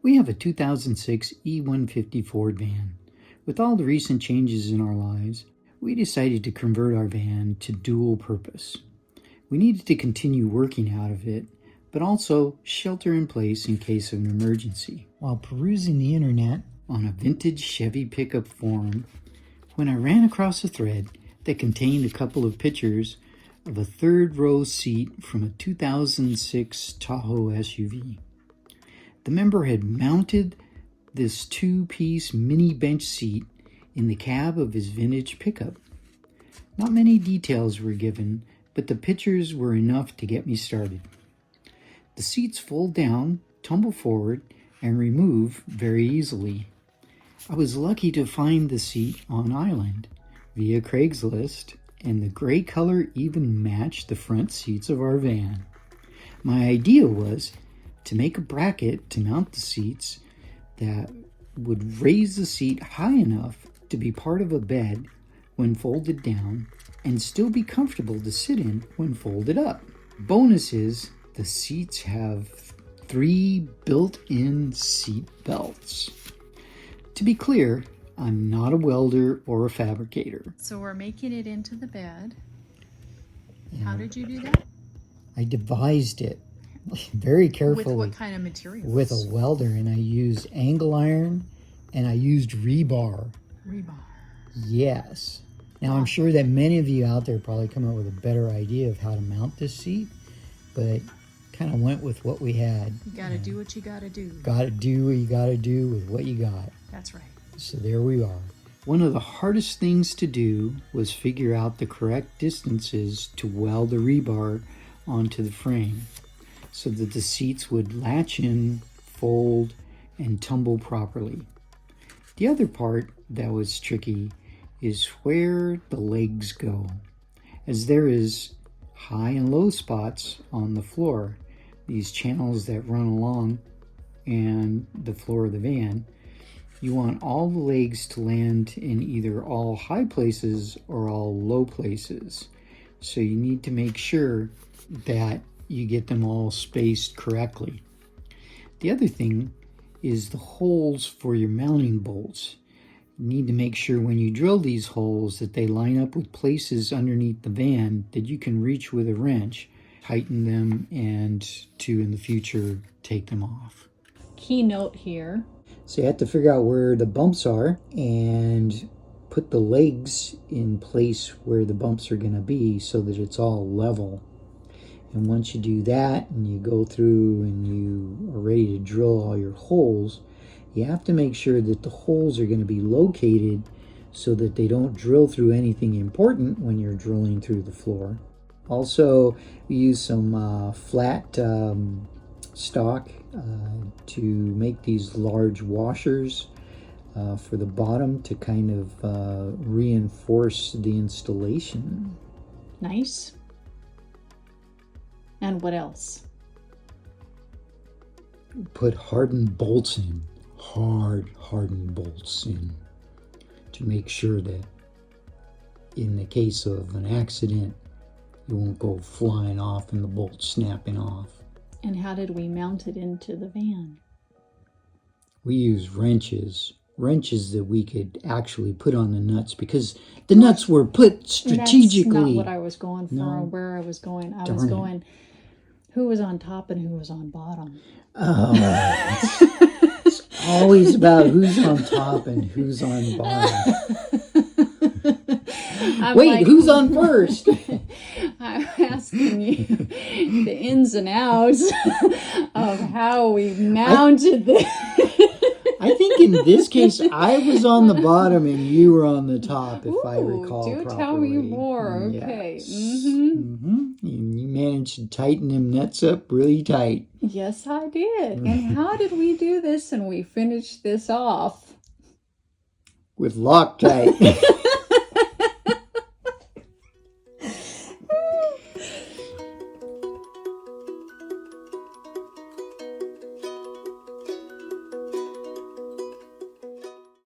We have a 2006 E150 Ford van. With all the recent changes in our lives, we decided to convert our van to dual purpose. We needed to continue working out of it, but also shelter in place in case of an emergency. While perusing the internet on a vintage Chevy pickup forum, when I ran across a thread that contained a couple of pictures of a third-row seat from a 2006 Tahoe SUV. The member had mounted this two-piece mini bench seat in the cab of his vintage pickup. Not many details were given, but the pictures were enough to get me started. The seats fold down, tumble forward, and remove very easily. I was lucky to find the seat on island via Craigslist, and the gray color even matched the front seats of our van. My idea was to make a bracket to mount the seats that would raise the seat high enough to be part of a bed when folded down and still be comfortable to sit in when folded up. Bonus is the seats have 3 built-in seat belts. To be clear, I'm not a welder or a fabricator. So we're making it into the bed. How did you do that? I devised it very carefully. With what kind of materials? With a welder, and I used angle iron and I used rebar. Rebar. Yes. Now I'm sure that many of you out there probably come up with a better idea of how to mount this seat, but kind of went with what we had. You gotta do what you gotta do. Gotta do what you gotta do with what you got. That's right. So there we are. One of the hardest things to do was figure out the correct distances to weld the rebar onto the frame so that the seats would latch in, fold, and tumble properly. The other part that was tricky is where the legs go, as there is high and low spots on the floor, these channels that run along and the floor of the van. You want all the legs to land in either all high places or all low places. So you need to make sure that you get them all spaced correctly. The other thing is the holes for your mounting bolts. You need to make sure when you drill these holes that they line up with places underneath the van that you can reach with a wrench, tighten them, and to in the future take them off. Keynote here. So you have to figure out where the bumps are and put the legs in place where the bumps are going to be so that it's all level. And once you do that and you go through and you are ready to drill all your holes, you have to make sure that the holes are going to be located so that they don't drill through anything important when you're drilling through the floor. Also, we use some flat stock to make these large washers for the bottom to kind of reinforce the installation. Nice. And what else? Put hardened bolts in, hardened bolts in, to make sure that in the case of an accident, you won't go flying off and the bolt snapping off. And how did we mount it into the van? We use wrenches that we could actually put on the nuts because the nuts were put strategically. That's not what I was going for, No. or where I was going. I Darn was it. going, who was on top and who was on bottom? Oh, it's always about who's on top and who's on bottom. Wait, who's on first? I'm asking you the ins and outs of how we mounted this. I think in this case, I was on the bottom and you were on the top, if I recall do properly. tell me more. Okay. Yes. Mm-hmm. And you managed to tighten them nuts up really tight. Yes, I did. And how did we do this? And we finished this off With Loctite.